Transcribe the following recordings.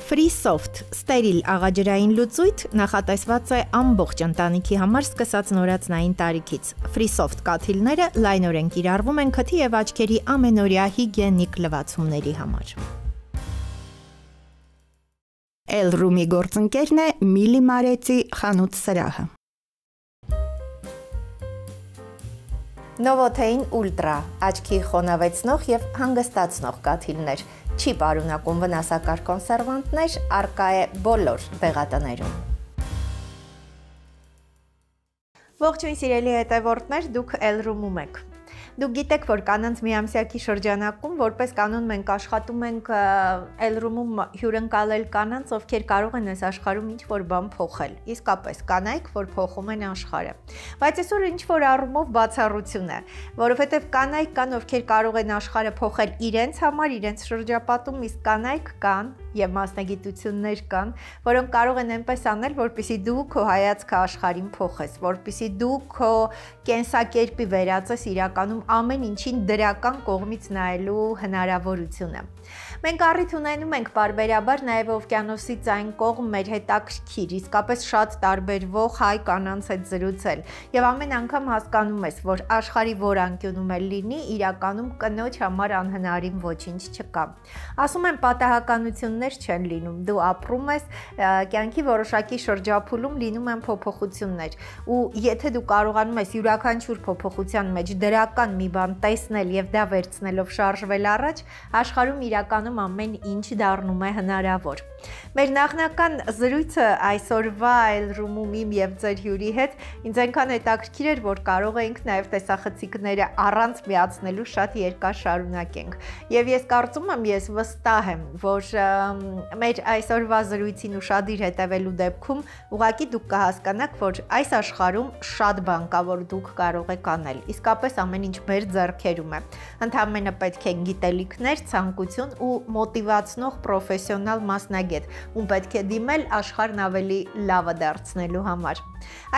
FreeSoft ստերիլ աղաջրային լուծույթ նախատեսված է ամբողջ ընտանիքի համար սկսած նորածնային տարիքից։ FreeSoft կաթիլները լայնորեն կիրառվում են քթի եւ աչքերի ամենօրյա հիգիենիկ լվացումների համար։ Elroom-ի գործընկերն է Միլի Մարեցի խանութ սրահը։ Novothein Ultra աչքի խոնավեցնող եւ հանգստացնող կաթիլներ չի պարունակում վնասակար կոնսերվանտներ, առկա է բոլոր դեղատներում։ Ողջույն սիրելի հետևորդներ, դուք Elroom-ում եք։ Դուք գիտեք, որ կանանց միամսյակի շրջանակում որպես կանոն մենք աշխատում ենք Elroom-ում հյուրընկալել կանանց, ովքեր կարող են այս աշխարհում ինչ-որ բան փոխել։ Իսկապես կանայք, որ փոխում են աշխարհը։ Բայց այսօր ինչ-որ առումով բացառություն է, որովհետև կանայք կան, ովքեր կարող են աշխարհը փոխել իրենց համար, իրենց շրջապատում, իսկ կանայք կան եւ մասնագիտություններ կան, որոնք կարող են այնպես անել, որպեսզի դու քո հայացքը աշխարհին փոխես, որպեսզի դու քո կենսակերպի վերածես իրականում ամեն ինչին դրական կողմից նայելու հնարավորությունը։ Մենք առիթ ունենում ենք պարբերաբար նաև օվկիանոսից այն կողմ մեր հետաքրքիր, իսկապես շատ տարբերվող հայ կանանց հետ զրուցել եւ ամեն անգամ հասկանում ես, որ աշխարհի որ անկյունում էլ լինի, իրականում կնոջ համար անհնարին ոչինչ չկա։ Ասում են պատահականություններ չեն լինում, դու ապրում ես, կյանքի որոշակի շրջափուլում լինում են փոփոխություններ ու եթե դու կարողանում ես յուրաքանչյուր փոփոխության մեջ դրական մի բան տեսնել եւ դա վերցնելով շարժվել առաջ, աշխարհում իրականում ամեն ինչ դառնում է հնարավոր։ Մեր նախնական զրույցը այսօրվա Elroom-ում իմ եւ ձեր հյուրի հետ ինձ այնքան հետաքրքիր էր, որ կարող էինք նաեւ տեսախցիկները առանց միացնելու շատ երկար շարունակենք։ Եվ ես կարծում եմ, ես վստահ եմ, որ մեր այսօրվա զրույցին ուշադիր հետևելու դեպքում ուղղակի դուք կհասկանաք, որ այս աշխարհում շատ բան կա, որ դուք կարող եք անել։ Իսկապես ամեն ինչ մեր ձեռքերում է։ Ընդհանրապես պետք է գիտելիքներ, ցանկություն ու մոտիվացնող պրոֆեսիոնալ մասնագետ, ում պետք է դիմել աշխարհն ավելի լավը դարձնելու համար։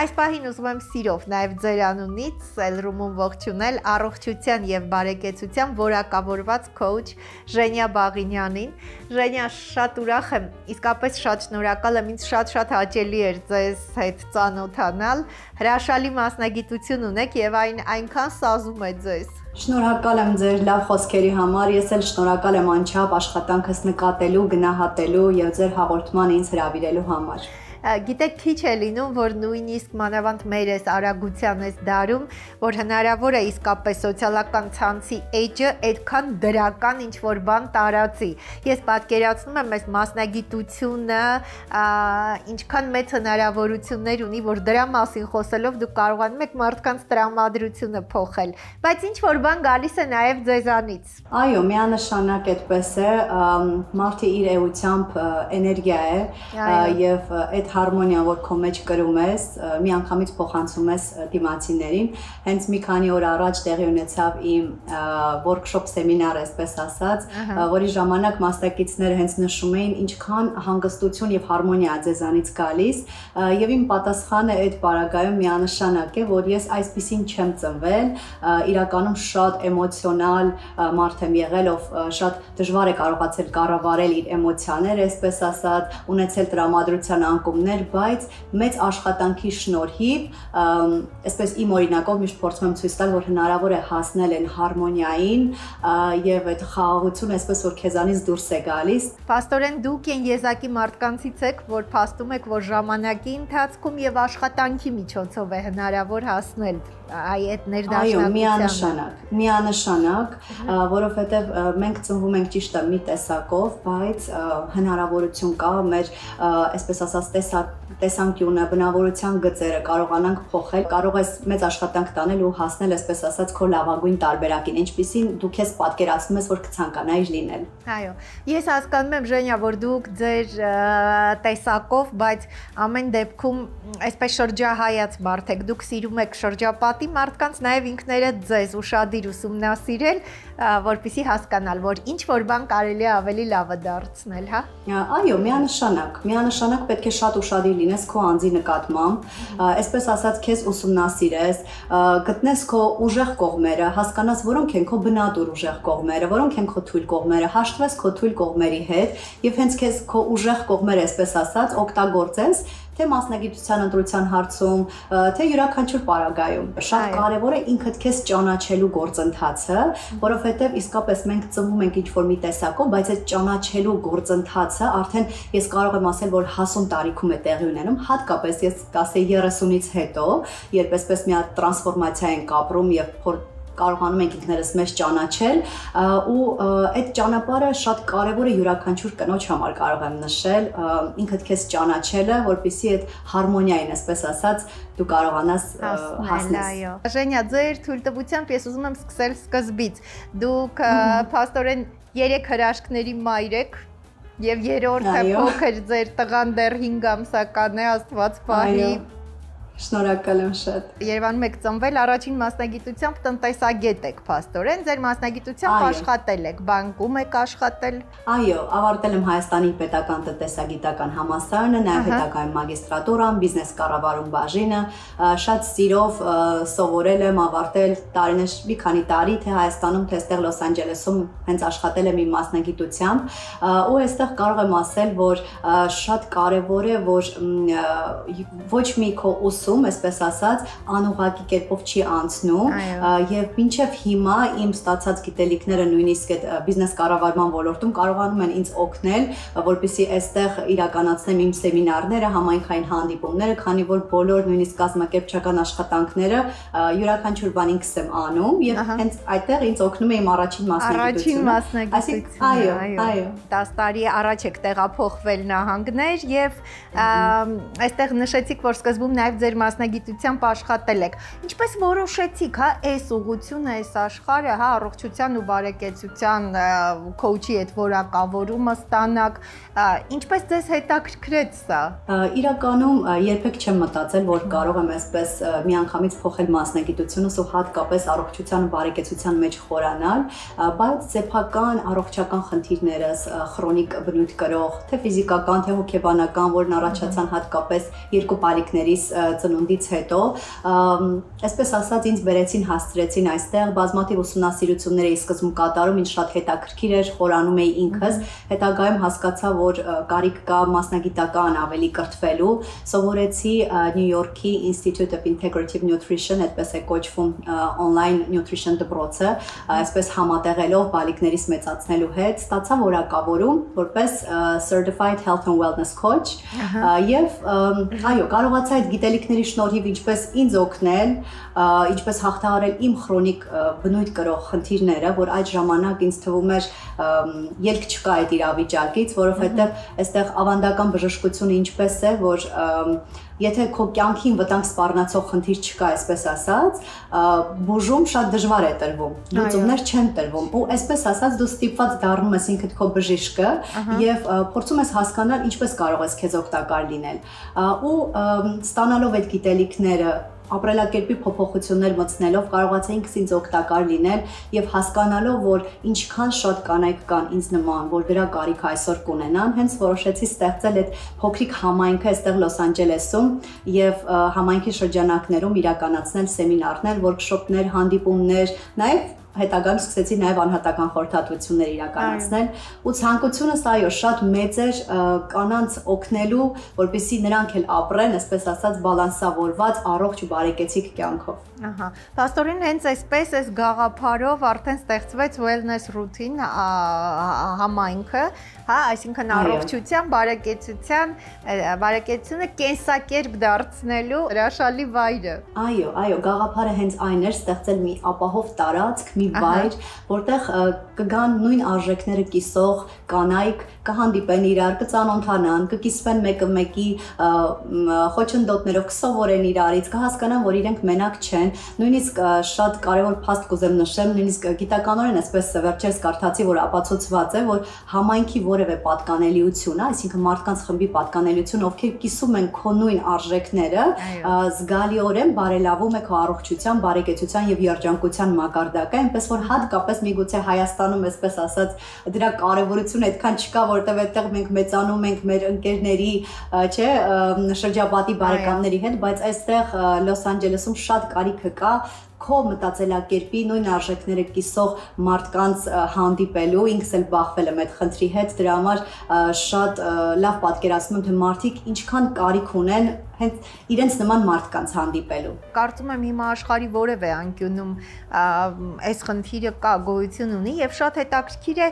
Այս պահին ուզում եմ սիրով նաև ձեր անունից Elroom-ում ողջունել առողջության եւ բարեկեցության որակավորված քոուչ Ժենյա Բաղինյանին։ Ժենյա, շատ ուրախ եմ, իսկապես շատ շնորհակալ եմ, ինձ շատ հաճելի էր ձեզ հետ ծանոթանալ։ Հրաշալի մասնագիտություն ունեք եւ այնքան սազում է ձեզ։ Շնորհակալ եմ ձեր լավ խոսքերի համար, ես էլ շնորհակալ եմ անչափ աշխատանքս նկատելու, գնահատելու եւ ձեր հաղորդման ինձ հրավիրելու համար։ Գիտեք, քիչ է լինում, որ նույնիսկ մանավանդ մեր այս արագության այս դարում, որ հնարավոր է իսկապես սոցիալական ցանցի էջը այդքան դրական ինչ-որ բան տարածի։ Ես պատկերացնում եմ այս մասնագիտությունը ինչքան մեծ հնարավորություններ ունի, որ դրա մասին խոսելով դուք կարողանում եք մարդկանց տրամադրությունը փոխել, բայց ինչ-որ բան գալիս է նաև ձեզանից։ Այո, միանշանակ այդպես է, մարդը իր էությամբ էներգիա է եւ այդ հարմոնիան, որ քո մեջ կրում ես, միանգամից փոխանցում ես դիմացիներին։ Հենց մի քանի օր առաջ տեղի ունեցավ իմ workshop սեմինար, այսպես ասած, որի ժամանակ մասնակիցները հենց նշում էին ինչքան հանգստություն եւ հարմոնիա ձեզանից գալիս, եւ իմ պատասխանը այդ պարագայում միանշանակ է, որ ես այսպեսին չեմ ծնվել, իրականում շատ էմոցիոնալ մարդ եմ եղել, ով շատ դժվար է կարողացել կառավարել իր էմոցիաները, այսպես ասած, ունեցել տրամադրության անկում, բայց մեծ աշխատանքի շնորհիվ, այսպես իմ օրինակով միշտ փորձում եմ ցույց տալ, որ հնարավոր է հասնել այն հարմոնիային եւ այդ խաղաղությունը, այսպես որ քեզանից դուրս է գալիս։ Փաստորեն դուք այն եզակի մարդկանցից եք, որ փաստում եք, որ ժամանակի ընթացքում եւ աշխատանքի միջոցով է հնարավոր հասնել այդ ներդաշնակությանը։ Այո, միանշանակ, որովհետեւ մենք ծնվում ենք ճիշտ է մի տեսակով, բայց հնարավորություն կա մեր, այսպես ասած, տեսանկյունը, բնավորության գծերը կարողանանք փոխել, կարող ես մեծ աշխատանք տանել ու հասնել, այսպես ասած, քո լավագույն տարբերակին, ինչպիսին դու քեզ պատկերացնում ես, որ կցանկանայիր լինել։ Այո, ես հասկանում եմ, Ժենյա, որ դուք ձեր տեսակով, բայց ամեն դեպքում այսպես շրջահայաց մարդ եք, դուք սիրում եք շրջապատը պատի մարդկանց նաև ինքներդ ձեզ ուշադիր ուսումնասիրել, որպեսզի հասկանալ, որ ինչ որ բան կարելի է ավելի լավը դարձնել, հա։ Այո, միանշանակ պետք է շատ ուշադիր լինես քո անձի նկատմամբ, այսպես ասած, քեզ ուսումնասիրես, գտնես քո ուժեղ կողմերը, հասկանաս որոնք են քո բնատուր ուժեղ կողմերը, որոնք են քո թույլ կողմերը, հաշտվես քո թույլ կողմերի հետ եւ հենց քեզ քո ուժեղ կողմերը, այսպես ասած, օգտագործես թե մասնագիտության ընտրության հարցում, թե յուրաքանչյուր պարագայում։ Շատ կարևոր է ինքդ քեզ ճանաչելու գործընթացը, որովհետև իսկապես մենք ծնվում ենք ինչ-որ մի տեսակով, բայց այդ ճանաչելու գործընթացը արդեն ես կարող եմ ասել, որ հասուն տարիքում է տեղի ունենում, հատկապես ես կասեի 30-ից հետո, երբ այսպես մի հատ տրանսֆորմացիա ենք ապրում եւ կարողանում ենք ինքներս մեզ ճանաչել ու այդ ճանապարհը շատ կարևոր է յուրաքանչյուր կնոջ համար կարող եմ նշել ինքդ քեզ ճանաչելը, որպեսզի այդ հարմոնիային, այսպես ասած, դու կարողանաս հասնել։ Այո։ Ժենյա, ձեր թույլտվությամբ ես ուզում եմ սկսել սկզբից։ Դուք փաստորեն 3 հրաշքների մայր եք եւ երրորդը փոքր ձեր տղան դեռ 5 ամսական է, Աստված պահի։ Շնորհակալ եմ շատ։ Երևանում եք ծնվել, առաջին մասնագիտությամբ տնտեսագետ եք փաստորեն, ձեր մասնագիտությամբ աշխատել եք, բանկում եք աշխատել։ Այո, ավարտել եմ Հայաստանի պետական տնտեսագիտական համալսարանը, նաև հետագայում մագիստրատուրան, բիզնես կառավարում բաժինը, շատ սիրով սովորել եմ, ավարտել տարիներ, մի քանի տարի թե Հայաստանում, թե այստեղ Լոս Անջելեսում հենց աշխատել եմ իմ մասնագիտությամբ, ու այստեղ կարող եմ ասել, որ շատ կարևոր է, որ ոչ մի քո այսպես ասած, անուղղակի կերպով չի անցնում եւ մինչեւ հիմա իմ ստացած գիտելիքները նույնիսկ այդ բիզնես կառավարման ոլորտում կարողանում են ինձ օգնել, որպեսզի այստեղ իրականացնեմ իմ սեմինարները, համայնքային հանդիպումները, քանի որ բոլոր նույնիսկ կազմակերպչական աշխատանքները յուրաքանչյուր բան ինքս եմ անում եւ հենց այդտեղ ինձ օգնում է իմ առաջին մասնագիտությունը։ Այո, 10 տարի առաջ եք տեղափոխվել նահանգներ եւ այստեղ նշեցիք, որ սկզբում նաեւ ձեր մասնագիտությամբ աշխատել եք։ Ինչպես որոշեցիք, հա, այս ուղղությունը, այս աշխարհը, հա, առողջության ու բարեկեցության քոուչի այդ որակավորումը ստանաք, ինչպես ձեզ հետաքրքրեց սա։ Իրականում երբեք չեմ մտածել, որ կարող եմ այսպես միանգամից փոխել մասնագիտությունս ու հատկապես առողջության ու բարեկեցության մեջ խորանալ, բայց սեփական առողջական խնդիրներս, քրոնիկ բնույթ կրող, թե ֆիզիկական, թե հոգեբանական, որն առաջացան հատկապես երկու պարիկներիս ծնունդից հետո, այսպես ասած, ինձ բերեցին, հասցրեցին այստեղ, բազմաթիվ ուսումնասիրություններ էի սկզբում կատարում, ինձ շատ հետաքրքիր էր, խորանում էի ինքս, հետագայում հասկացա, որ կարիք կա մասնագիտական ավելի կրթվելու, սովորեցի Նյու Յորքի Institute of Integrative Nutrition, այդպես է կոչվում online nutrition դպրոցը, այսպես համատեղելով բալիկներիս մեծացնելու հետ, ստացա որակավորում որպես Certified Health and Wellness Coach եւ այո, կարողացա այդ գիտելիքների շնորհիվ ինչպես ինձ օգնել, ինչպես հաղթահարել իմ քրոնիկ բնույթ կրող խնդիրները, որ այդ ժամանակ ինձ թվում էր ելք չկա այդ իրավիճակից, որովհետև այստեղ ավանդական բժշկությունը ինչպես է, որ եթե քո կյանքին վտանգ սպառնացող խնդիր չկա, այսպես ասած, բուժում շատ դժվար է տրվում, լուծումներ չեն տրվում, ու այսպես ասած դու ստիպված դառնում ես ինքդ քո բժիշկը եւ փորձում ես հասկանալ ինչպես կարող ես քեզ օգտակար լինել, ու ստանալով այդ գիտելիքները ապրելակերպի փոփոխություններ մտցնելով կարողացա ինքս ինձ օգտակար լինել եւ հասկանալով, որ ինչքան շատ կանայք կան ինձ նման, որ դրա կարիք այսօր կունենան, հենց որոշեցի ստեղծել այդ փոքրիկ համայնքը այստեղ Լոս Անջելեսում եւ համայնքի շրջանակներում իրականացնել սեմինարներ, workshop-ներ, հանդիպումներ, նաեւ հետագայում սկսեցի նաև անհատական խորհրդատվություններ իրականացնել ու ցանկությունս այո շատ մեծ էր կանանց օգնելու, որպեսզի նրանք էլ ապրեն, այսպես ասած, բալանսավորված, առողջ ու բարեկեցիկ կյանքով։ Ահա, փաստորեն հենց այսպես այս գաղափարով արդեն ստեղծվեց wellness routine համայնքը, հա, այսինքն առողջության, բարեկեցությունը կենսակերպ դարձնելու հրաշալի վայրը։ Այո, գաղափարը հենց այն էր, ստեղծել մի ապահով տարածք, մի վայր, որտեղ կգան նույն արժեքները կիսող կանայք, կհանդիպեն իրար, կծանոթանան, կկիսվեն մեկը մեկի խոչընդոտներով, կսովորեն իրարից, կհասկանան, որ իրենք մենակ չեն։ Նույնիսկ շատ կարևոր փաստ կուզեմ նշեմ, նույնիսկ գիտականորեն այսպես վերջերս կարդացի, որ ապացուցված է, որ համայնքի որևէ պատկանելիություն, այսինքն մարդկանց խմբի պատկանելիություն, ովքեր կիսում են քո նույն արժեքները, զգալիորեն բարելավում է քո առողջության, բարեկեցության եւ երջանկության մակարդակը, այնպես որ հատկապես միգուցե Հայաստանում, այսպես ասած, դրա կարևորությունը այդքան չկա, որտեղ այդտեղ մենք մեծանում ենք մեր ընկերների, չէ, շրջապատի բարեկամների հետ, բայց այստեղ Լոս Անջելեսում շատ կարիք կա քո մտածելակերպի նույն արժեքները կիսող մարդկանց հանդիպելու, ինքս էլ բախվել եմ այդ խնդրի հետ, դրա համար շատ լավ պատկերացնում եմ, թե մարդիկ ինչքան կարիք ունեն հենց իրենց նման մարդկանց հանդիպելու։ Կարծում եմ հիմա աշխարհի որևէ անկյունում այս խնդիրը կա, գոյություն ունի եւ շատ հետաքրքիր է,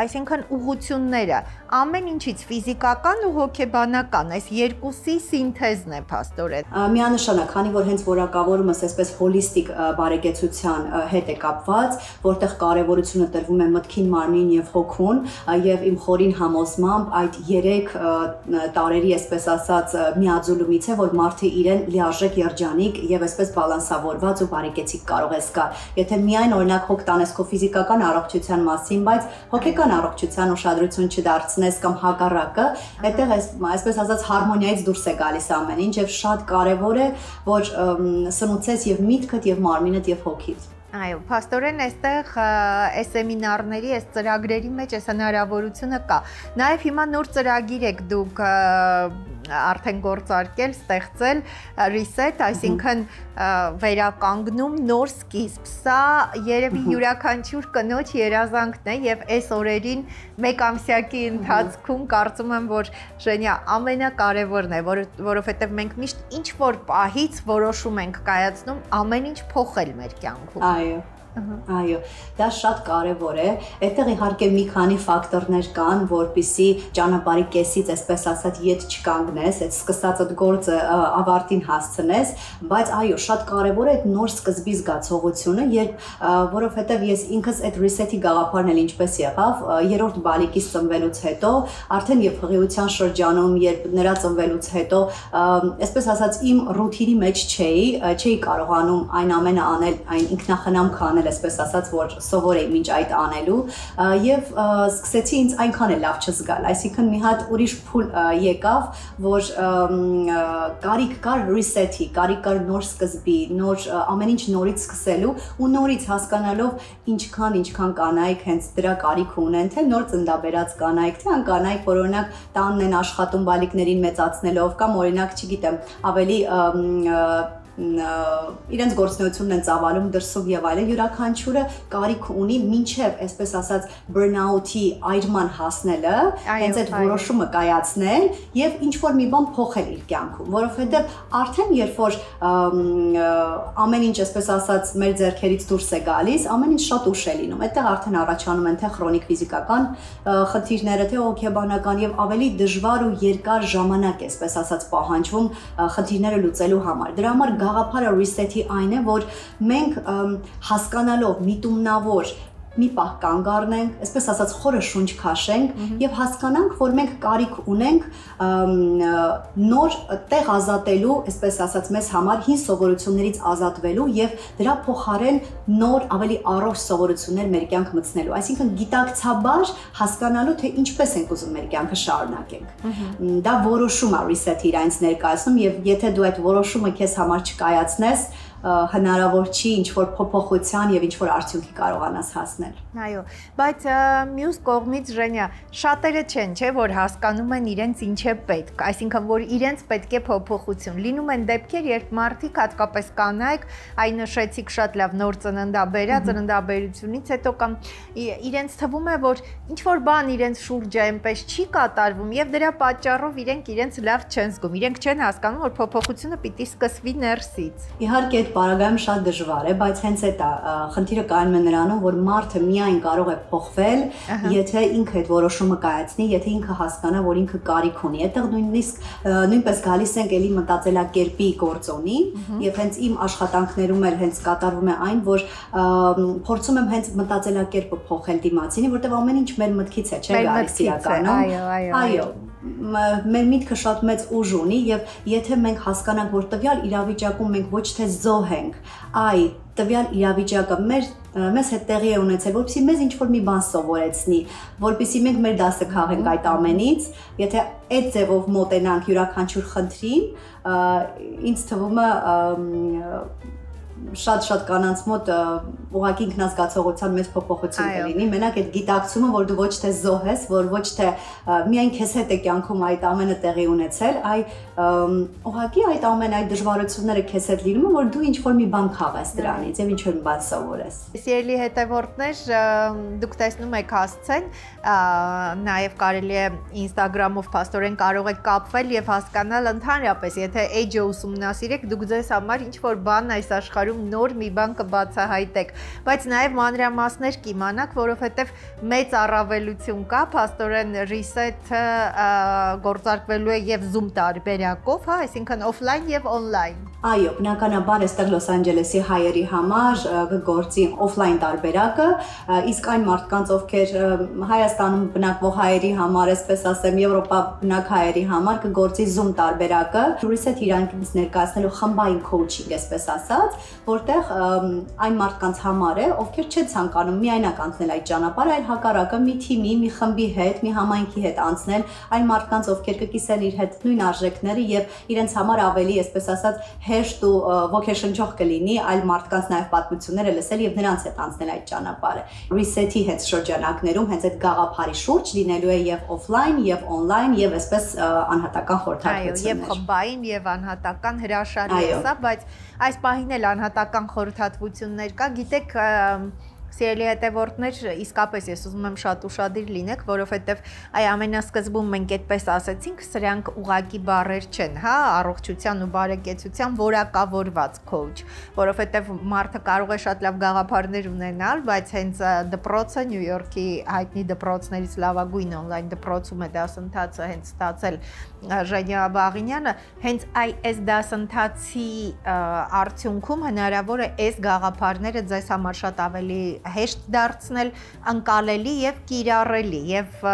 այսինքն ուղղությունները, ամեն ինչից ֆիզիկական ու հոգեբանական, այս երկուսի սինթեզն է փաստորեն։ Միանշանակ, քանի որ հենց որակավորումս այսպես հոլիստիկ բարեկեցության հետ է կապված, որտեղ կարևորությունը տրվում է մտքին, մարմնին եւ հոգուն, եւ իմ խորին համոզմամբ այդ 3 տարերի, այսպես ասած, միաձուլումից է, որ մարդը իրեն լիարժեք երջանիկ եւ այսպես բալանսավորված ու բարեկեցիկ կարող է զգալ։ Եթե միայն օրինակ հոգ տանես քո ֆիզիկական առողջության մասին, բայց հոգեկան առողջության ուշադրություն չդարձնես կամ հակառակը, այդտեղ այսպես ասած հարմոնիայից դուրս է գալիս ամեն ինչ եւ շատ կարեւոր է, որ սնուցես եւ միտքդ եւ մարմինդ եւ հոգիդ։ Այո, փաստորեն այստեղ այս սեմինարների, այս ծրագրերի մեջ այս հնարավորությունը կա։ Նաև հիմա նոր ծրագիր եք դուք արդեն գործարկել, ստեղծել reset, այսինքն վերականգնում, նոր սկիզբ։ Սա երևի յուրաքանչյուր կնոջ երազանքն է եւ այս օրերին մեկ ամսյակի ընթացքում կարծում եմ, որ Ժենյա ամենակարևորն է, որովհետեւ մենք միշտ ինչ որ պահից որոշում ենք կայացնում ամեն ինչ փոխել մեր կյանքում։ Այո, դա շատ կարևոր է։ Այդտեղ իհարկե մի քանի ֆակտորներ կան, որպիսի ճանապարհի կեսից, այսպես ասած, ետ չկանգնես, այդ սկսածդ գործը ավարտին հասցնես, բայց այո, շատ կարևոր է այդ նոր սկզբի զգացողությունը, որովհետև ես ինքս այդ reset-ի գաղափարն էլ ինչպես եղավ, երրորդ բալիկից ծնվելուց հետո, արդեն եւ հղիության շրջանում, երբ նրա ծնվելուց հետո, այսպես ասած, իմ ռուտինի մեջ չէի կարողանում այն ամենը անել, այն ինքնախնամք անել, այսպես ասած, որ սովոր էի մինչ այդ անելու եւ սկսեցի ինձ այնքան էլ լավ չզգալ, այսինքն մի հատ ուրիշ փուլ եկավ, որ կարիք կար reset-ի, կարիք կար նոր սկզբի, նոր ամեն ինչ նորից սկսելու ու նորից հասկանալով ինչքան կանայք հենց դրա կարիք ունեն, թե նոր ծննդաբերած կանայք, թե կանայք, որ օրինակ տանն են աշխատում բալիկներին մեծացնելով կամ օրինակ, չգիտեմ, ավելի իրենց գործունեությունն են ծավալում դրսում եւ այլն, յուրաքանչյուրը կարիք ունի մինչեւ, այսպես ասած, burnout-ի այրման հասնելը, հենց այդ որոշումը կայացնել եւ ինչ որ մի բան փոխել իր կյանքում, որովհետեւ արդեն երբ որ ամեն ինչ, այսպես ասած, մեր ձեռքերից դուրս է գալիս, ամեն ինչ շատ ուշ է լինում, այդտեղ արդեն առաջանում են թե քրոնիկ ֆիզիկական խնդիրները, թե հոգեբանական եւ ավելի դժվար ու երկար ժամանակ, այսպես ասած, պահանջվում խնդիրները լուծելու համար։ Դրա համար գաղափարը reset-ի այն է, որ մենք հասկանալով միտումնավոր մի պահ կանգ առնենք, այսպես ասած խորը շունչ քաշենք եւ հասկանանք, որ մենք կարիք ունենք նոր տեղ ազատելու, այսպես ասած մեզ համար հին սովորություններից ազատվելու եւ դրա փոխարեն նոր ավելի առողջ սովորություններ մեր կյանք մտցնելու, այսինքն գիտակցաբար հասկանալու, թե ինչպես ենք ուզում մեր կյանքը շարունակենք։ Դա որոշում է reset-ը իրենց ներկայացնում եւ եթե դու այդ որոշումը քեզ համար չկայացնես, հնարավոր չի ինչ-որ փոփոխության եւ ինչ-որ արդյունքի կարողանաս հասնել։ Այո, բայց մյուս կողմից Ժենյա, շատերը չեն, չէ, որ հասկանում են իրենց ինչ է պետք, այսինքն որ իրենց պետք է փոփոխություն։ Լինում են դեպքեր, երբ մարդիկ, հատկապես կանայք, այն նշեցիք շատ լավ, նոր ծննդաբերությունից հետո կամ իրենց թվում է, որ ինչ-որ բան իրենց շուրջը այնպես չի կատարվում եւ դրա պատճառով իրենք իրենց լավ չեն զգում, իրենք չեն հասկանում, որ փոփոխությունը պիտի սկսվի ներսից։ Իհարկե այդ պարագայում շատ դժվար է, բայց հենց այդ խնդիրը կայանում է նրանում, որ մարդը միայն կարող է փոխվել, եթե ինքը այդ որոշումը կայացնի, եթե ինքը հասկանա, որ ինքը կարիք ունի։ Այդտեղ նույնպես գալիս ենք էլի մտածելակերպի գործոնին, եւ հենց իմ աշխատանքներում էլ հենց կատարվում է այն, որ փորձում եմ հենց մտածելակերպը փոխել դիմացինի, որտեղ ամեն ինչ մեր մտքից է, չէ՞ գալիս իրականում։ Այո, մեր միտքը շատ մեծ ուժ ունի եւ եթե մենք հասկանանք, որ տվյալ իրավիճակում մենք ոչ թե զոհ ենք, այ տվյալ իրավիճակը մեզ հետ տեղի է ունեցել, որպեսզի մեզ ինչ-որ մի բան սովորեցնի, որպեսզի մենք մեր դասը քաղենք այդ ամենից, եթե այդ ձևով մոտենանք յուրաքանչյուր խնդրին, ինձ թվում է շատ կանանց մոտ ուղղակի ինքնազգացողության մեծ փոփոխություն կլինի, մենակ այդ գիտակցումը, որ դու ոչ թե զոհ ես, որ ոչ թե միայն քեզ հետ է կյանքում այդ ամենը տեղի ունեցել, այ ուղղակի այդ այդ դժվարությունները քեզ հետ լինում են, որ դու ինչ-որ մի բան քաղես դրանից եւ ինչ-որ մի բան սովորես։ Սիրելի հետևորդներ, դուք տեսնում եք հասցեն, նաեւ կարելի է Instagram-ով փաստորեն կարող եք կապվել եւ հասկանալ ընդհանրապես, եթե Age-ը ուսումնասիրեք, դուք ձեզ համար ինչ-որ բան այս աշխարհում նոր մի բան կբացահայտեք, բայց նաև մանրամասներ կիմանաք, որովհետև մեծ առավելություն կա, փաստորեն reset-ը գործարկվելու է եւ Zoom տարբերակով, հա, այսինքն offline եւ online։ Այո, բնականաբար այստեղ Լոս Անջելեսի հայերի համար կգործի offline տարբերակը, իսկ այն մարդկանց, ովքեր Հայաստանում բնակվող հայերի համար, այսպես ասեմ, Եվրոպա բնակ հայերի համար կգործի Zoom տարբերակը, reset իրանքից ներկայացնելու խմբային coaching, այսպես ասած, որտեղ այն մարդկանց համար է, ովքեր չեն ցանկանում միայնակ անցնել այդ ճանապարհը, այլ հակառակը մի թիմի, մի խմբի հետ, մի համայնքի հետ անցնել, այն մարդկանց, ովքեր կկիսեն իր հետ նույն արժեքները եւ իրենց համար ավելի, այսպես ասած, հեշտ ու ոգեշնչող կլինի այլ մարդկանց նաեւ պատմությունները լսել եւ նրանց հետ անցնել այդ ճանապարհը։ Reset-ի հետ շրջանակներում հենց այդ գաղափարի շուրջ լինելու է եւ offline եւ online եւ այսպես անհատական խորհրդատվություններ։ Այո, եւ խմբային եւ անհատական հրաշալի է սա, բայց այս պահին էլ անհատական խորհրդատվություններ կա, գիտեք, սիրելի հետևորդներ, իսկապես ես ուզում եմ շատ ուշադիր լինեք, որովհետև այ ամենասկզբում մենք այդպես ասեցինք, սրանք ուղակի բառեր չեն, հա, առողջության ու բարեկեցության որակավորված coach, որովհետև մարդը կարող է շատ լավ գաղափարներ ունենալ, բայց հենց դպրոցը Նյու Յորքի հայտնի դպրոցներից լավագույն on-line դպրոցում է դասընթացը հենց ստացել Ժենյա Բաղինյանը, հենց այս դասընթացի արդյունքում հնարավոր է այս գաղափարները ձեզ համար շատ ավելի հեշտ դարձնել, անկալելի եւ կիրառելի եւ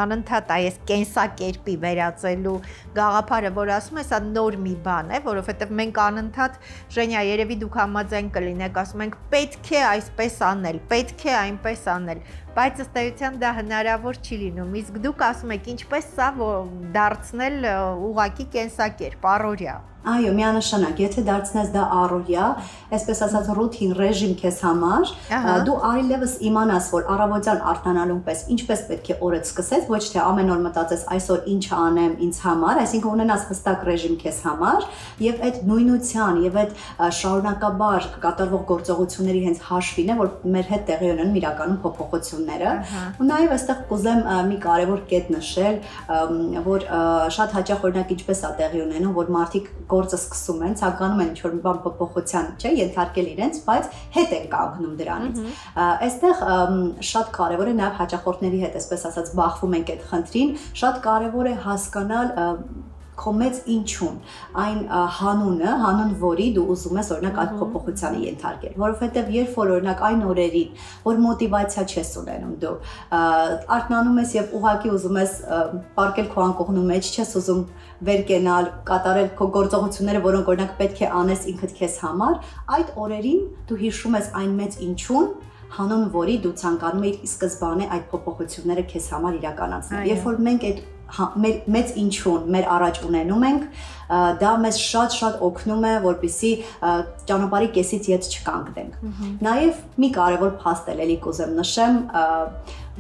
անընդհատ այս կենսակերպի վերածելու գաղափարը, որ ասում է, սա նոր մի բան է, որովհետեւ մենք անընդհատ Ժենյա, երևի դուք համաձայն կլինեք, ասում ենք պետք է այսպես անել, պետք է այնպես անել, բայց ըստ էության դա հնարավոր չի լինում, իսկ դուք ասում եք ինչպես սա դարձնել ուղղակի կենսակերպ, առօրյա։ Այո, միանշանակ, եթե դարձնես դա առօրյա, այսպես ասած ռուտին ռեժիմ քեզ համար, դու այլևս իմանաս, որ առավոտյան արթնանալուն պես ինչպես պետք է օրդ սկսես, ոչ թե ամեն օր մտածես այսօր ինչ անեմ ինձ համար, այսինքն ունենաս հստակ ռեժիմ քեզ համար, եւ այդ նույնության եւ այդ շարունակաբար կատարվող գործողությունների հենց հաշվին է, որ մեր հետ տեղի ունեն իրականում փոփոխությունները։ Ու նաեւ այստեղ կուզեմ մի կարևոր կետ նշել, որ շատ հաճախ օրինակ ինչպես է տեղի ունենում, որ մարդիկ գործը սկսում են, ցանկանում են ինչ-որ մի բան փոփոխության, չէ, ենթարկել իրենց, բայց հետ են կանգնում դրանից։ Այստեղ շատ կարևոր է նաև հաճախորդների հետ, այսպես ասած, բախվում ենք այդ խնդրին, շատ կարևոր է հասկանալ քո մեծ ինչուն, այն հանուն որի դու ուզում ես օրինակ այդ փոփոխությանը ենթարկել, որովհետև երբ որ օրինակ այն օրերին, որ մոտիվացիա չես ունենում դու, արթնանում ես եւ ուղղակի ուզում ես պարկել քո անկողնու մեջ, չես ուզում վեր կենալ, կատարել քո գործողությունները, որոնք օրինակ պետք է անես ինքդ քեզ համար, այդ օրերին դու հիշում ես այն մեծ ինչուն, հանուն որի դու ցանկանում ես ի սկզբանե այդ փոփոխությունները քեզ համար իրականացնել։ Երբ որ մենք այդ մեծ ինչուն մեր առաջ ունենում ենք, դա մեզ շատ օգնում է, որպեսզի ճանապարհի կեսից ետ չկանգնենք։ Նաև մի կարևոր փաստ էլի կուզեմ նշեմ,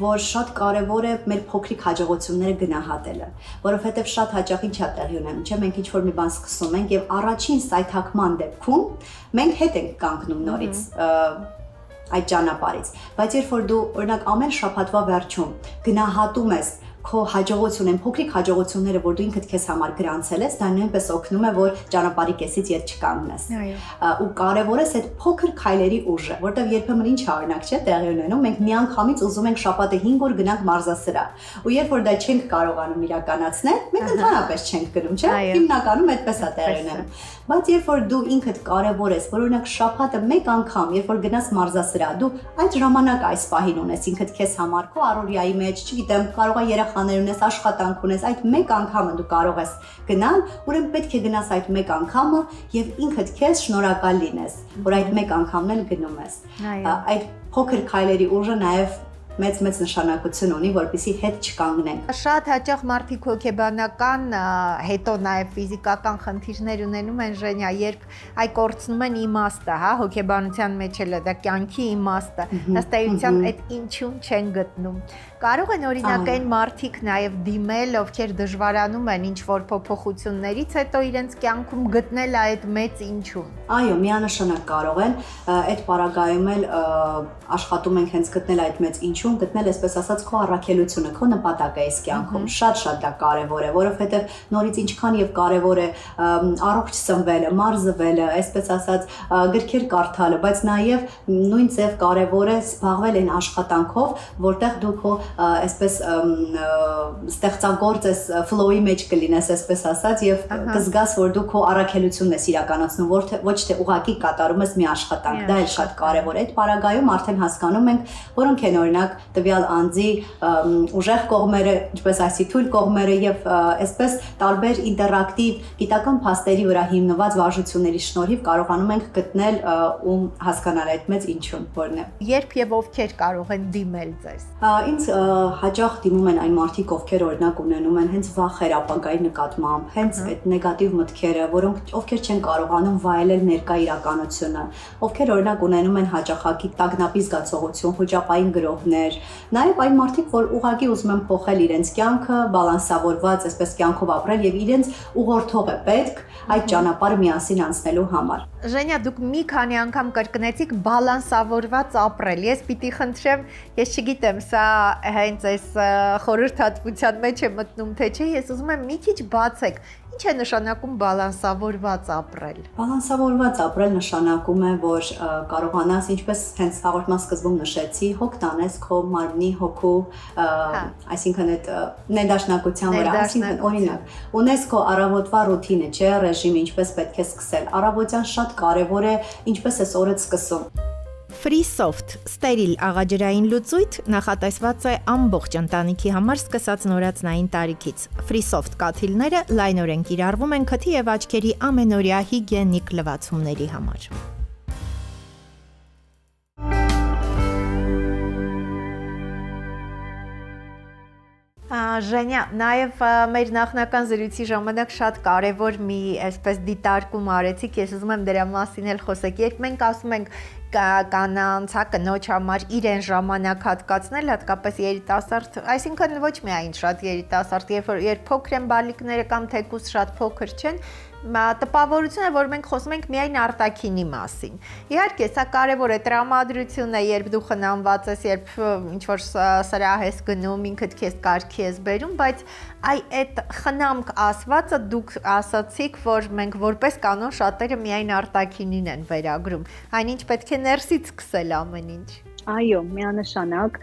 որ շատ կարևոր է մեր փոքրիկ հաջողությունները գնահատելը, որովհետև շատ հաճախ ինչ է տեղի ունենում, չէ՞, մենք ինչ-որ մի բան սկսում ենք եւ առաջին սայթակման դեպքում մենք հետ ենք կանգնում նորից այդ ճանապարհից, բայց երբ որ դու օրինակ ամեն շաբաթվա վերջում գնահատում ես քո հաջողություն, այն փոքրիկ հաջողությունները, որ դու ինքդ քեզ համար գրանցել ես, դա նույնպես օգնում է, որ ճանապարհի կեսից ետ չկանգնես։ Ու կարևորը այդ փոքր քայլերի ուժը, որտեղ երբեմն ինչ օրինակ չէ տեղի ունենում, մենք միանգամից ուզում ենք շաբաթը 5 օր գնանք մարզասրահ, ու երբ որ դա չենք կարողանում իրականացնել, մենք ընդհանրապես չենք գնում, չէ՞։ Հիմնականում այդպես է տեղի ունենում։ Բայց երբ որ դու ինքդ կարևոր ես, որ օրինակ շաբաթը մեկ անգամ, երբ որ գնաս մարզասրահ, դու այդ ժամանակը այս պահին ունես ինքդ քեզ համար, քո առօրյայի մեջ, չգիտեմ, կարող է երեխաներ ունես, աշխատանք ունես, այդ մեկ անգամը դու կարող ես գնալ, ուրեմն պետք է գնաս այդ մեկ անգամը եւ ինքդ քեզ շնորհակալ լինես, որ այդ մեկ անգամն էլ գնում ես։ Այդ փոքր քայլերի ուժը նաեւ մեծ նշանակություն ունի, որպեսզի հետ չկանգնենք։ Շատ հաճախ մարդիկ հոգեբանական, հետո նաև ֆիզիկական խնդիրներ ունենում են, Ժենյա, երբ այ կորցնում են իմաստը, հա, հոգեբանության մեջ էլ է դա կյանքի իմաստը, ըստ էության այդ ինչուն չեն գտնում։ Կարող են օրինակ այն մարդիկ նաև դիմել, ովքեր դժվարանում են ինչ-որ փոփոխություններից, հետո իրենց կյանքում գտնել այդ մեծ ինչուն։ Այո, միանշանակ կարող են, այդ պարագայում էլ աշխատում ենք հենց գտնել այդ մեծ ինչուն, գտնել այսպես ասած քո առաքելությունը, քո նպատակը այս կյանքում, շատ դա կարևոր է, որովհետև նորից ինչքան եւ կարևոր է առողջ սնվելը, մարզվելը, այսպես ասած գրքեր կարդալը, բայց նաեւ նույն ձև կարևոր է զբաղվել այն աշխատանքով, որտեղ դու քո այսպես ստեղծագործ ես, ֆլոուի մեջ կլինես, այսպես ասած, եւ կզգաս, որ դու քո առաքելությունն ես իրականացնում, ոչ թե ուղակի կատարում ես մի աշխատանք, դա էլ շատ կարևոր է։ Այդ պարագայում արդեն հասկանում ենք, որոնք են օրինակ տվյալ անձի ուժեղ կողմերը, ինչպես այսի թույլ կողմերը եւ այսպես տարբեր ինտերակտիվ գիտական փաստերի վրա հիմնված վարժությունների շնորհիվ կարողանում ենք գտնել ու հասկանալ այդ մեծ ինչուն, որն է։ Երբ եւ ովքեր կարող են դիմել ձեզ։ Ինձ հաճախ դիմում են այն մարդիկ, ովքեր օրինակ ունենում են հենց վախեր ապագայի նկատմամբ, հենց այդ նեգատիվ մտքերը, ովքեր չեն կարողանում վայելել ներկա իրականությունը, ովքեր օրինակ ունենում են հաճախակի տագնապի զգացողություն, խոճապային գրոհներ, նաև այն մարդիկ, որ ուղղակի ուզում են փոխել իրենց կյանքը, բալանսավորված, այսպես կյանքով ապրել եւ իրենց ուղղորդող է պետք այդ ճանապարհը միասին անցնելու համար։ Ժենյա, դուք մի քանի անգամ կրկնեցիք բալանսավորված ապրել։ Ես պիտի խնդրեմ, ես չգիտեմ, սա հենց այս խորհրդատվության մեջ է մտնում, թե չէ, ես ուզում եմ մի քիչ բացեք։ Ինչ է նշանակում բալանսավորված ապրել։ Բալանսավորված ապրել նշանակում է, որ կարողանաս, ինչպես հենց հաղորդման սկզբում նշեցի, հոգ տանես քո մարմնի հոգու, այսինքն այդ ներդաշնակության վրա, այսինքն օրինակ, ունես քո առավոտվա ռուտինը, չէ, ռեժիմը, ինչպես պետք է սկսել։ Առավոտյան շատ կարևոր է, ինչպես ես օրդ սկսում։ FreeSoft ստերիլ աղաջրային լուծույթ նախատեսված է ամբողջ ընտանիքի համար սկսած նորածնային տարիքից։ FreeSoft կաթիլները լայնորեն կիրառվում են քթի եւ աչքերի ամենօրյա հիգիենիկ լվացումների համար։ Ժենյա, նաև մեր նախնական զրույցի ժամանակ շատ կարևոր մի այսպես դիտարկում արեցիք, ես ուզում եմ դրա մասին էլ խոսեք, երբ մենք ասում ենք կանանց, կնոջ համար իրեն ժամանակ հատկացնել, հատկապես երիտասարդ, այսինքն ոչ միայն շատ երիտասարդ, երբ փոքր են բալիկները կամ թեկուզ շատ փոքր չեն, տպավորություն է, որ մենք խոսում ենք միայն արտաքինի մասին։ Իհարկե, սա կարևոր է, տրամադրություն է, երբ դու խնամված ես, երբ ինչ-որ սրահ ես գնում, ինքդ քեզ կարգի ես բերում, բայց այդ խնամք ասվածը դուք ասացիք, որ մենք որպես կանոն շատերը միայն արտաքինին են վերագրում, այնինչ պետք է ներսից սկսել ամեն ինչ։ Այո, միանշանակ,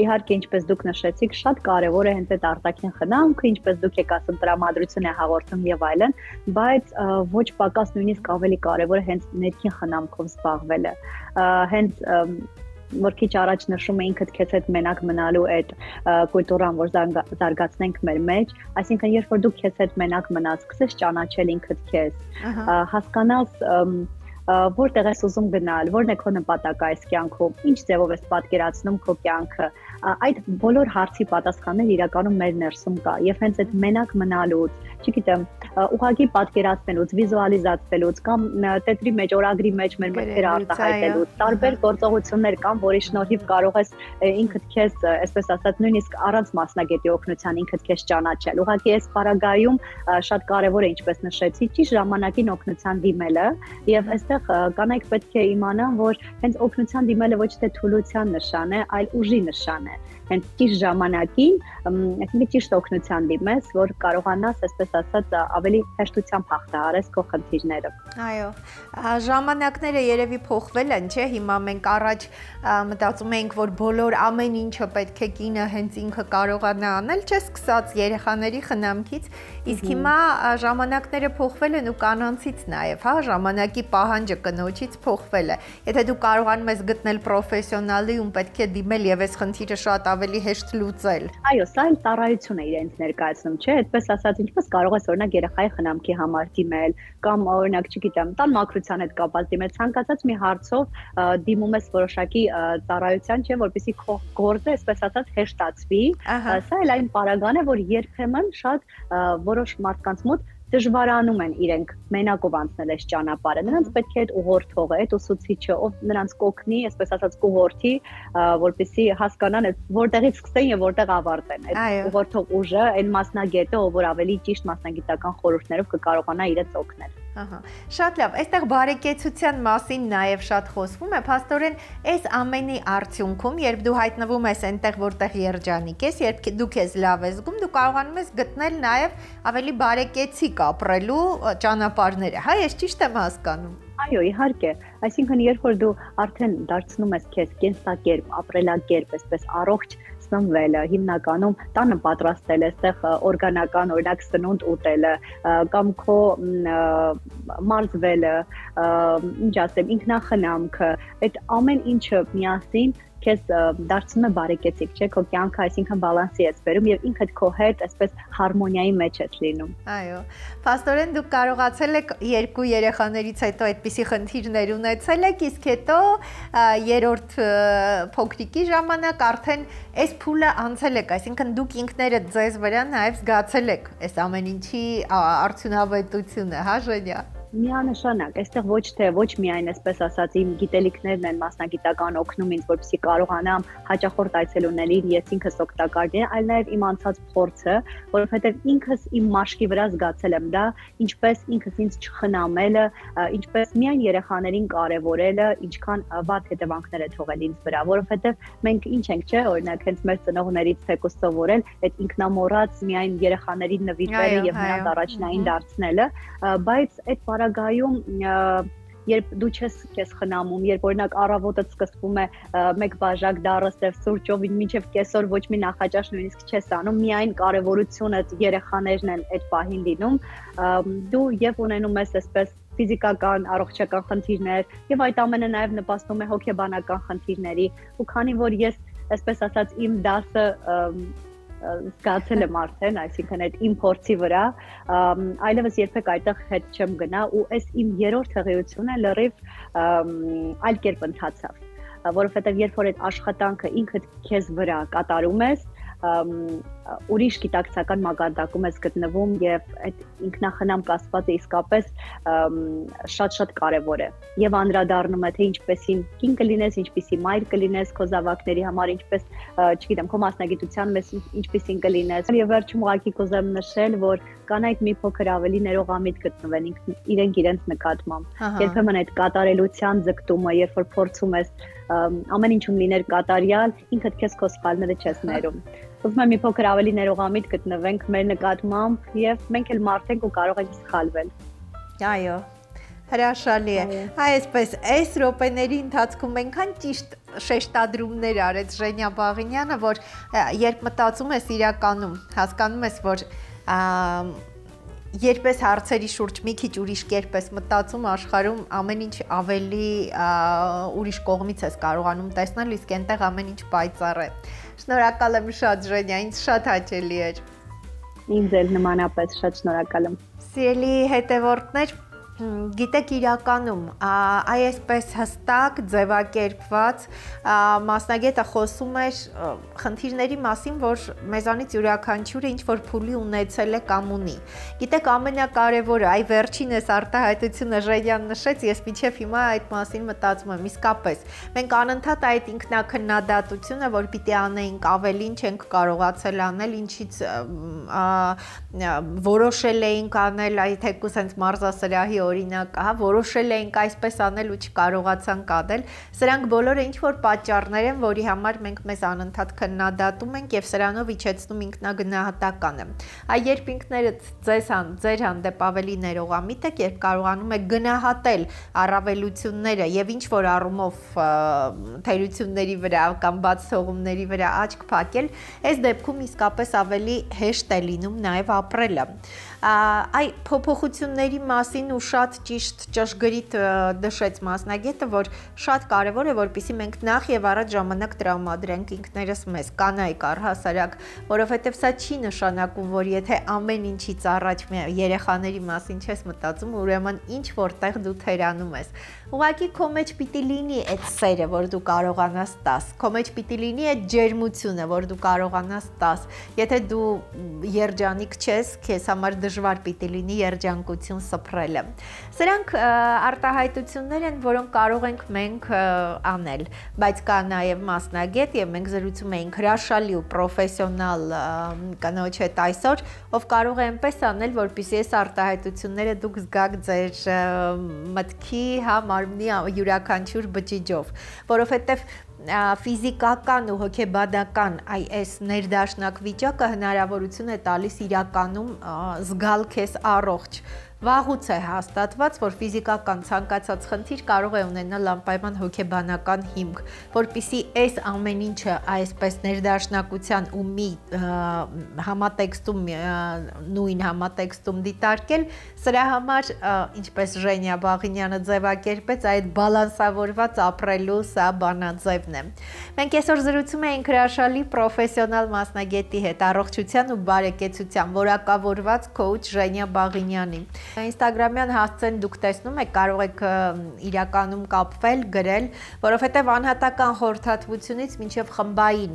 իհարկե ինչպես դուք նշեցիք, շատ կարևոր է հենց այդ արտաքին խնամքը, ինչպես դուք եք ասում, տրամադրություն է հաղորդում եւ այլն, բայց ոչ պակաս նույնիսկ ավելի կարևոր է հենց ներքին խնամքով զբաղվելը։ Հենց որ քիչ առաջ նշում է ինքդ քեզ հետ մենակ մնալու այդ կուլտուրան, որ զարգացնենք մեր մեջ, այսինքն երբ որ դու քեզ հետ մենակ մնաս, սկսես ճանաչել ինքդ քեզ, հասկանաս որտեղ ես ուզում գնալ, որն է քո նպատակը այս կյանքում, ինչ ձևով ես պատկերացնում քո կյանքը, այդ բոլոր հարցի պատասխանները իրականում մեր ներսում կա եւ հենց այդ մենակ մնալուց, չգիտեմ, ուղղակի պատկերացնելուց, վիզուալիզացնելուց կամ տետրի մեջ, օրագրի մեջ մեր մտքերը արտահայտելուց, տարբեր գործողություններ կան, որի շնորհիվ կարող ես ինքդ քեզ, այսպես ասած, նույնիսկ առանց մասնագետի օգնության ինքդ քեզ ճանաչել։ Ուղղակի այս պարագայում շատ կարեւոր է, ինչպես նշեցի, ճիշտ ժամանակին օգնության դիմելը եւ այստեղ կանայք պետք է իմանան, որ հենց օգնության դիմելը ոչ թե թուլության նշան է, այլ ուժի նշան է։ հենց ճիշտ ժամանակին, այսինքն ճիշտ օգնության դիմես, որ կարողանաս, այսպես ասած, ավելի հեշտությամբ հաղթահարես քո խնդիրները։ Այո, ժամանակները երևի փոխվել են, չէ՞, հիմա մենք առաջ մտածում էինք, որ բոլոր ամեն ինչը պետք է կինը հենց ինքը կարողանա անել, չէ՞, սկսած երեխաների խնամքից, իսկ հիմա ժամանակները փոխվել են ու կանանցից նաև, հա, ժամանակի պահանջը կնոջից փոխվել է։ Եթե դու կարողանում ես գտնել պրոֆեսիոնալի, ում պետք է դիմել եւ այս խնդիրը շատ ավելի հեշտ լուծել։ Այո, սա էլ ծառայություն է իրենց ներկայացնում, չէ՞, այդպես ասած, ինչպես կարող ես օրինակ երեխայի խնամքի համար դիմել, կամ օրինակ, չգիտեմ, տան մաքրության հետ կապված դիմել, ցանկացած մի հարցով դիմում ես որոշակի ծառայության, չէ՞, որպեսզի քո գործը, այսպես ասած, հեշտացվի։ Սա էլ այն պարագան է, որ երբեմն շատ որոշ մարդկանց մոտ դժվարանում են իրենք մենակով անցնել այս ճանապարհը։ Նրանց պետք է այդ ուղղորդողը, այդ ուսուցիչը, ով նրանց կօգնի, այսպես ասած, կուղորդի, որպեսզի հասկանան որտեղից սկսեն եւ որտեղ ավարտեն։ Այդ ուղղորդող ուժը, այն մասնագետը, ով որ ավելի ճիշտ մասնագիտական խորհուրդներով կկարողանա իրենց օգնել։ Ահա, շատ լավ, այստեղ բարեկեցության մասին նաև շատ խոսվում է, փաստորեն այս ամենի արդյունքում, երբ դու հայտնվում ես այնտեղ, որտեղ երջանիկ ես, երբ դու քեզ լավ ես զգում, դու կարողանում ես գտնել նաև ավելի բարեկեցիկ ապրելու ճանապարհները, հա, ես ճիշտ եմ հասկանում։ Այո, իհարկե, այսինքն երբ որ դու արդեն դարձնում ես քեզ կենսակերպ, ապրելակերպ, այսպես առողջ սնվելը, հիմնականում տանը պատրաստել ես, այդտեղ օրգանական, օրինակ սնունդ ուտելը, կամ քո մարզվելը, ինչ ասեմ, ինքնախնամքը, այդ ամեն ինչը միասին քեզ դարձնում է բարեկեցիկ, չէ՞, քո կյանքը, այսինքն բալանսի ես բերում եւ ինքդ քո հետ այսպես հարմոնիայի մեջ ես լինում։ Այո, փաստորեն դուք կարողացել եք երկու երեխաներից հետո այդպիսի խնդիրներ ունեցել եք, իսկ հետո երրորդ փոքրիկի ժամանակ արդեն այս փուլը անցել եք, այսինքն դուք ինքներդ ձեզ վրա նաև զգացել եք այս ամեն ինչի արդյունավետությունը, հա, Ժենյա։ Միանշանակ, այստեղ ոչ միայն այսպես ասած իմ գիտելիքներն են մասնագիտական օգնում ինձ, որպեսզի կարողանամ հաճախորդ այցելուներին ես ինքս օգտակար լինել, այլ նաև իմ անցած փորձը, որովհետև ինքս իմ մաշկի վրա զգացել եմ դա, ինչպես ինքս ինձ չխնամելը, ինչպես միայն երեխաներին կարևորելը, ինչքան վատ հետևանքներ է թողել ինձ վրա, որովհետև մենք ինչ ենք, չէ, օրինակ հենց մեր ծնողներից թեկուզ սովորել այդ ինքնամոռաց միայն երեխաներին նվիրվելը եւ նրանց առաջնային դարձնելը, բայց այդ պարագայում երբ դու չես քեզ խնամում, երբ օրինակ առավոտը սկսվում է մեկ բաժակ դառստև սուրճով, մինչև կեսօր ոչ մի նախաճաշ նույնիսկ չես անում, միայն կարևորությունը երեխաներն են այդ պահին լինում, դու եւ ունենում ես այսպես ֆիզիկական, առողջական խնդիրներ եւ այդ ամենը նաեւ նպաստում է հոգեբանական խնդիրների, ու քանի որ ես այսպես ասած իմ դասը զգացել եմ արդեն, այսինքն այդ իմ փորձի վրա, այլևս երբեք այդտեղ հետ չեմ գնա ու այս իմ երրորդ հղիությունը լրիվ այլ կերպ ընթացավ, որովհետև երբ որ այդ աշխատանքը ինքդ քեզ վրա կատարում ես, ուրիշ գիտակցական մակարդակում ես գտնվում եւ այդ ինքնախնամ կասվածը իսկապես շատ կարեւոր է եւ անդրադառնում է թե ինչպեսին կին կլինես, ինչպեսի մայր կլինես քո զավակների համար, ինչպես չգիտեմ, քո մասնագիտության մեջ ինչպեսին կլինես եւ վերջում ուղղակի կուզեմ նշել, որ կանայք մի փոքր ավելի ներողամիտ գտնվեն իրենց նկատմամբ, երբեմն այդ կատարելության ձգտումը, երբ որ փորձում ես ամեն ինչում լինել կատարյալ, ինքդ քեզ քո սխալները չես ներում։ Ուզում եմ մի փոքր ավելի ներողամիտ գտնվենք մեր նկատմամբ եւ մենք էլ մարդ ենք ու կարող ենք սխալվել։ Այո, հրաշալի է։ Այսպես, այս րոպեների ընթացքում այնքան ճիշտ շեշտադրումներ արեց Ժենյա Բաղինյանը, որ երբ մտածում ես իրականում, հասկանում ես, որ երբ ես հարցերի շուրջ մի քիչ ուրիշ կերպ ես մտածում, աշխարհում ամեն ինչ ավելի ուրիշ կողմից ես կարողանում տեսնել, իսկ այնտեղ ամեն ինչ պայծառ է։ Շնորհակալ եմ շատ, Ժենյա, ինձ շատ հաճելի էր։ Ինձ էլ նմանապես շատ շնորհակալ եմ։ Սիրելի հետևորդներ, գիտեք իրականում այսպես հստակ ձևակերպված մասնագետը խոսում էր խնդիրների մասին, որ մեզանից յուրաքանչյուրը ինչ որ փուլի ունեցել է կամ ունի։ Գիտեք ամենակարևորը, այ վերջինս արտահայտությունը Ժենյան նշեց, ես մինչև հիմա այդ մասին մտածում եմ, իսկապես մենք անընդհատ այդ ինքնակննադատությունը, որ պիտի անեինք ավելին, չենք կարողացել անել, ինչից որոշել էինք անել, այ թեկուզ հենց մարզասրահի օրինակ, որոշել էինք այսպես անել ու չկարողացանք անել, սրանք բոլորը ինչ որ պատճառներ են, որի համար մենք մեզ անընդհատ քննադատում ենք եւ սրանով իջեցնում ինքնագնահատականը։ Երբ ինքներդ ձեր հանդեպ ավելի ներողամիտ եք, երբ կարողանում եք գնահատել առավելությունները եւ ինչ որ առումով թերությունների վրա կամ բաց թողումների վրա աչք փակել, այս դեպքում իսկապես ավելի հեշտ է լինում նաև ապրելը։ Այ փոփոխությունների մասին ու շատ ճիշտ ճշգրիտ նշեց մասնագետը, որ շատ կարևոր է, որպեսզի մենք նախ եւ առաջ ժամանակ տրամադրենք ինքներս մեզ, կանայք առհասարակ, որովհետեւ սա չի նշանակում, որ եթե ամեն ինչից առաջ երեխաների մասին չես մտածում, ուրեմն ինչ որտեղ դու թերանում ես։ Ուղղակի քո մեջ պիտի լինի այդ սերը, որ դու կարողանաս տաս, քո մեջ պիտի լինի այդ ջերմությունը, որ դու կարողանաս տաս։ Եթե դու երջանիկ չես, քեզ համար դժվար պիտի լինի երջանկություն սփռելը։ Սրանք արտահայտություններ են, որոնք կարող ենք մենք անել, բայց կա նաև մասնագետ եւ մենք զրուցում էինք հրաշալի ու պրոֆեսիոնալ կանոջ հետ այսօր, ով կարող է այնպես անել, որպեսզի այս արտահայտությունները դուք զգաք ձեր մտքի, մարմնի յուրաքանչյուր բջիջով, որովհետեւ ֆիզիկական ու հոգեբանական այս ներդաշնակ վիճակը հնարավորություն է տալիս իրականում զգալ քեզ առողջ։ Վաղուց է հաստատված, որ ֆիզիկական ցանկացած խնդիր կարող է ունենալ անպայման հոգեբանական հիմք, որpիսի այս ամեն ինչը այսպես ներդաշնակության ու մի համատեքստում նույն համատեքստում դիտարկել, սրա համար, ինչպես Ժենյա Բաղինյանը ձևակերպեց, այդ բալանսավորված ապրելու սա բանաձևն է։ Մենք այսօր զրուցում էինք հրաշալի պրոֆեսիոնալ մասնագետի հետ, առողջության ու բարեկեցության որակավորված քոուչ Ժենյա Բաղինյանի։ Ինստագրամյան հասցեն դուք տեսնում եք, կարող եք իրականում կապվել, գրել, որովհետև անհատական խորհրդատվությունից մինչև խմբային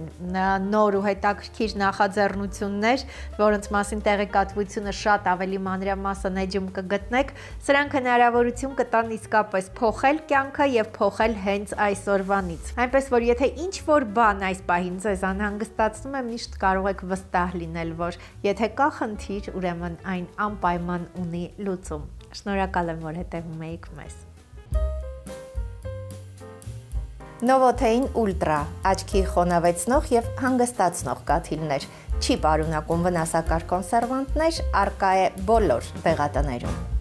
նոր ու հետաքրքիր նախաձեռնություններ, որոնց մասին տեղեկատվությունը շատ ավելի մանրամասն էջում կգտնեք, սրանք հնարավորություն կտան իսկապես փոխել կյանքը եւ փոխել հենց այսօրվանից։ Այնպես որ եթե ինչ որ բան այս պահին ձեզ անհանգստացնում է, միշտ կարող եք վստահ լինել, որ եթե կա խնդիր, ուրեմն այն անպայման ունի լուծում։ Շնորհակալ եմ, որ հետևում եք մեզ։ Նովոթեին ուլտրա, աչքի խոնավեցնող եւ հանգստացնող կաթիլներ, չի պարունակում վնասակար կոնսերվանտներ, առկա է բոլոր դեղատներում։